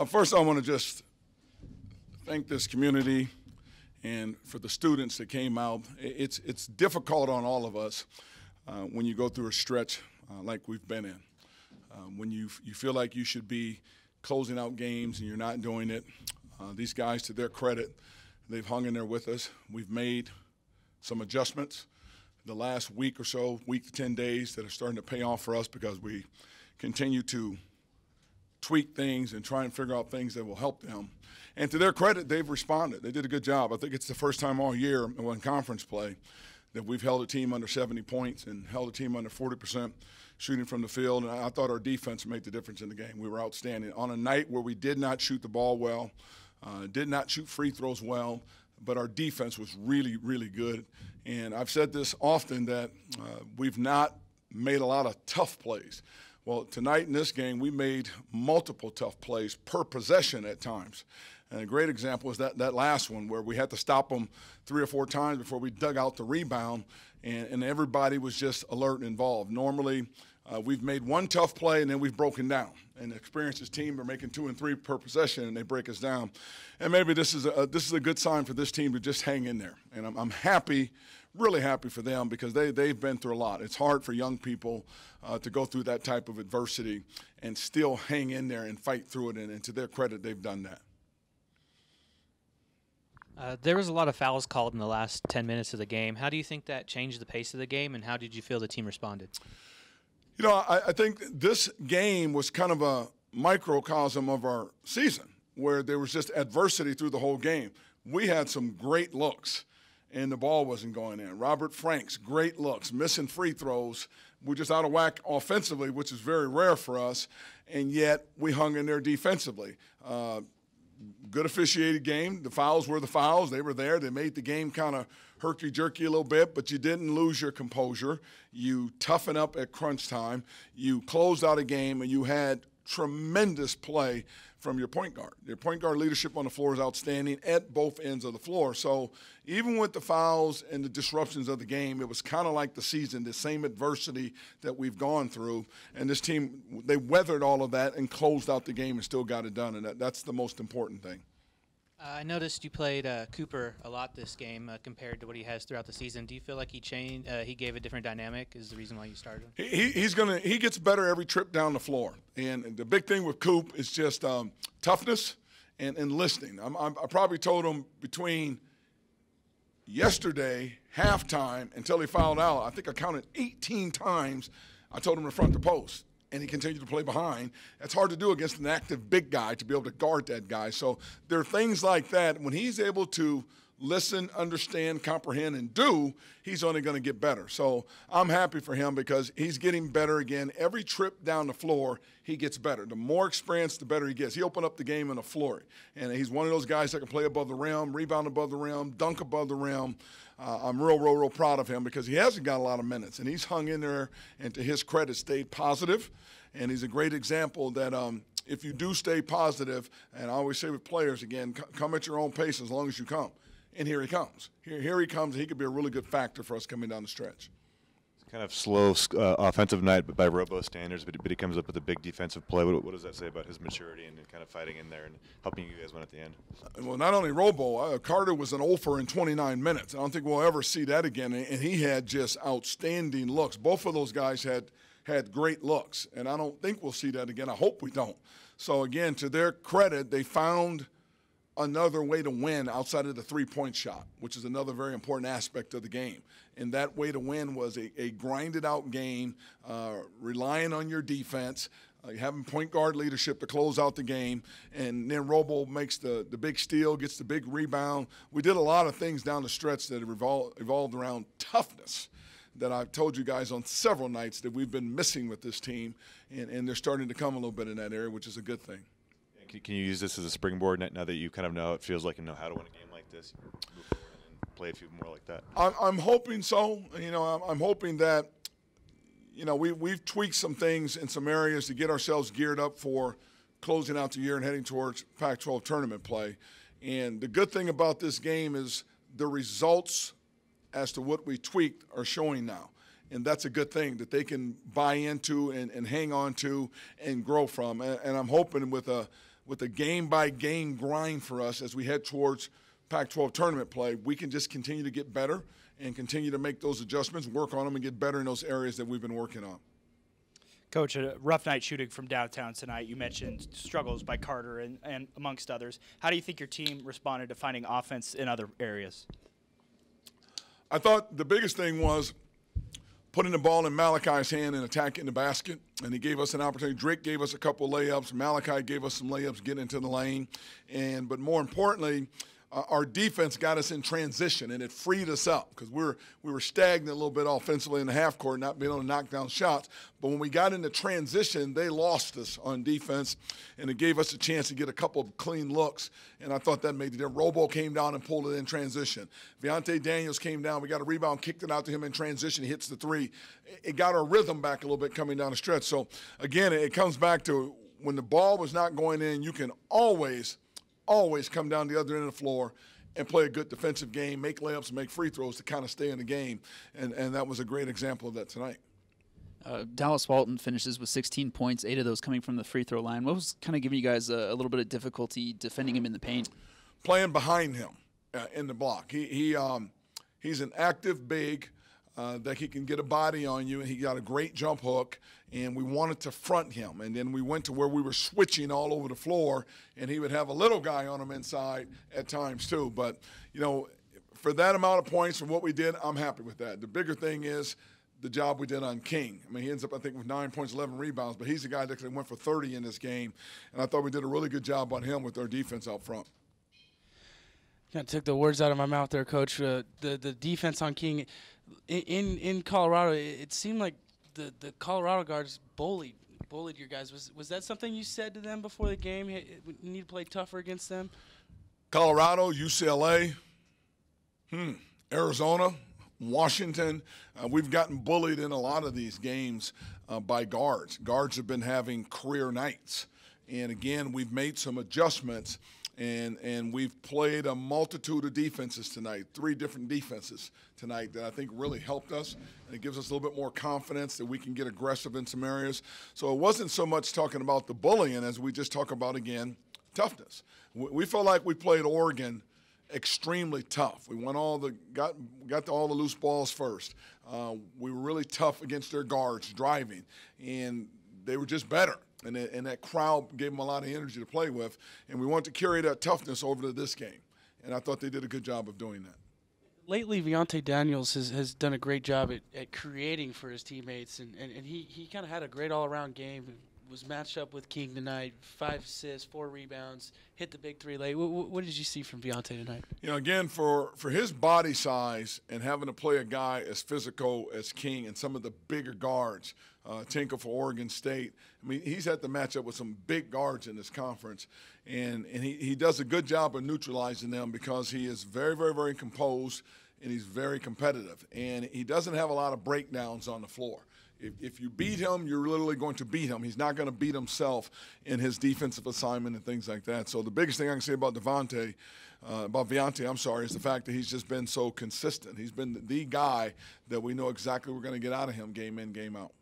First, I want to just thank this community and for the students that came out. It's difficult on all of us when you go through a stretch like we've been in. When you feel like you should be closing out games and you're not doing it. These guys, to their credit, they've hung in there with us. We've made some adjustments the last week or so, week to 10 days, that are starting to pay off for us because we continue to tweak things and try and figure out things that will help them. And to their credit, they've responded. They did a good job. I think it's the first time all year in conference play that we've held a team under 70 points and held a team under 40% shooting from the field. And I thought our defense made the difference in the game. We were outstanding. On a night where we did not shoot the ball well, did not shoot free throws well, but our defense was really, really good. And I've said this often that we've not made a lot of tough plays. Well, tonight in this game, we made multiple tough plays per possession at times. And a great example is that last one where we had to stop them 3 or 4 times before we dug out the rebound, and everybody was just alert and involved. Normally, we've made one tough play and then we've broken down. And the experienced team are making 2 and 3 per possession and they break us down. And maybe this is a good sign for this team to just hang in there. And I'm happy, really happy for them because they've been through a lot. It's hard for young people to go through that type of adversity and still hang in there and fight through it. And to their credit, they've done that. There was a lot of fouls called in the last 10 minutes of the game. How do you think that changed the pace of the game, and how did you feel the team responded? You know, I think this game was kind of a microcosm of our season where there was just adversity through the whole game. We had some great looks, and the ball wasn't going in. Robert Franks, great looks, missing free throws. We're just out of whack offensively, which is very rare for us, and yet we hung in there defensively. Good officiated game. The fouls were the fouls. They were there. They made the game kind of herky-jerky a little bit, but you didn't lose your composure. You toughen up at crunch time. You closed out a game, and you had tremendous play from your point guard. Your point guard leadership on the floor is outstanding at both ends of the floor. So even with the fouls and the disruptions of the game, it was kind of like the season, the same adversity that we've gone through. And this team, they weathered all of that and closed out the game and still got it done, and that's the most important thing. I noticed you played Cooper a lot this game compared to what he has throughout the season. Do you feel like he changed? He gave a different dynamic? Is the reason why you started him? He gets better every trip down the floor. And the big thing with Coop is just toughness and listening. I probably told him between yesterday, halftime, until he fouled out, I think I counted 18 times I told him to front the post. And he continued to play behind. It's hard to do against an active big guy to be able to guard that guy. So there are things like that. When he's able to listen, understand, comprehend, and do, he's only going to get better. So I'm happy for him because he's getting better again. Every trip down the floor, he gets better. The more experience, the better he gets. He opened up the game in a flurry. And he's one of those guys that can play above the rim, rebound above the rim, dunk above the rim. I'm real proud of him because he hasn't got a lot of minutes. And he's hung in there and, to his credit, stayed positive. And he's a great example that if you do stay positive, and I always say with players, again, come at your own pace as long as you come. And here he comes. Here he comes. He could be a really good factor for us coming down the stretch. It's kind of slow offensive night by Robo standards, but he comes up with a big defensive play. What does that say about his maturity and kind of fighting in there and helping you guys win at the end? Well, not only Robo, Carter was an 0 in 29 minutes. I don't think we'll ever see that again. And he had just outstanding looks. Both of those guys had great looks, and I don't think we'll see that again. I hope we don't. So, again, to their credit, they found another way to win outside of the three-point shot, which is another very important aspect of the game. And that way to win was a grinded-out game, relying on your defense, having point guard leadership to close out the game, and then Robo makes the big steal, gets the big rebound. We did a lot of things down the stretch that evolved around toughness that I've told you guys on several nights that we've been missing with this team, and they're starting to come a little bit in that area, which is a good thing. Can you use this as a springboard now that you kind of know how it feels like and know how to win a game like this? Move forward and play a few more like that. I'm hoping so. You know, I'm hoping that, you know, we've tweaked some things in some areas to get ourselves geared up for closing out the year and heading towards Pac-12 tournament play. And the good thing about this game is the results as to what we tweaked are showing now. And that's a good thing that they can buy into and hang on to and grow from. And I'm hoping with with a game-by-game grind for us as we head towards Pac-12 tournament play, we can just continue to get better and continue to make those adjustments, work on them, and get better in those areas that we've been working on. Coach, a rough night shooting from downtown tonight. You mentioned struggles by Carter and amongst others. How do you think your team responded to finding offense in other areas? I thought the biggest thing was putting the ball in Malachi's hand and attacking the basket, and he gave us an opportunity. Drake gave us a couple of layups. Malachi gave us some layups, getting into the lane. But more importantly, our defense got us in transition, and it freed us up because we were stagnant a little bit offensively in the half court, not being able to knock down shots. But when we got into transition, they lost us on defense, and it gave us a chance to get a couple of clean looks, and I thought that made the difference. Robo came down and pulled it in transition. Viante Daniels came down. We got a rebound, kicked it out to him in transition. He hits the three. It got our rhythm back a little bit coming down the stretch. So, again, it comes back to when the ball was not going in, you can always come down the other end of the floor and play a good defensive game, make layups, and make free throws to kind of stay in the game. And that was a great example of that tonight. Dallas Walton finishes with 16 points, 8 of those coming from the free throw line. What was kind of giving you guys a little bit of difficulty defending him in the paint? Playing behind him in the block. He's an active big that he can get a body on you, and he got a great jump hook, and we wanted to front him. And then we went to where we were switching all over the floor, and he would have a little guy on him inside at times too. But, you know, for that amount of points and what we did, I'm happy with that. The bigger thing is the job we did on King. I mean, he ends up, I think, with 9 points, 11 rebounds, but he's the guy that went for 30 in this game, and I thought we did a really good job on him with our defense out front. Kind of took the words out of my mouth there, Coach. The defense on King in Colorado, it seemed like the Colorado guards bullied your guys. Was that something you said to them before the game? You need to play tougher against them? Colorado, UCLA, Arizona, Washington. We've gotten bullied in a lot of these games by guards. Guards have been having career nights. And, again, we've made some adjustments. And we've played a multitude of defenses tonight, 3 different defenses tonight that I think really helped us. And it gives us a little bit more confidence that we can get aggressive in some areas. So it wasn't so much talking about the bullying as we just talk about, again, toughness. We felt like we played Oregon extremely tough. We won got to all the loose balls first. We were really tough against their guards driving, and they were just better. And that crowd gave them a lot of energy to play with. And we want to carry that toughness over to this game. And I thought they did a good job of doing that. Lately, Viante Daniels has done a great job at creating for his teammates. And he kind of had a great all-around game. Was matched up with King tonight, 5 assists, 4 rebounds, hit the big 3 late. What did you see from Viante tonight? You know, again, for his body size and having to play a guy as physical as King and some of the bigger guards, Tinker for Oregon State, I mean, he's had to match up with some big guards in this conference. And he does a good job of neutralizing them because he is very, very, very composed and he's very competitive. And he doesn't have a lot of breakdowns on the floor. If you beat him, you're literally going to beat him. He's not going to beat himself in his defensive assignment and things like that. So the biggest thing I can say about Viante, is the fact that he's just been so consistent. He's been the guy that we know exactly we're going to get out of him game in, game out.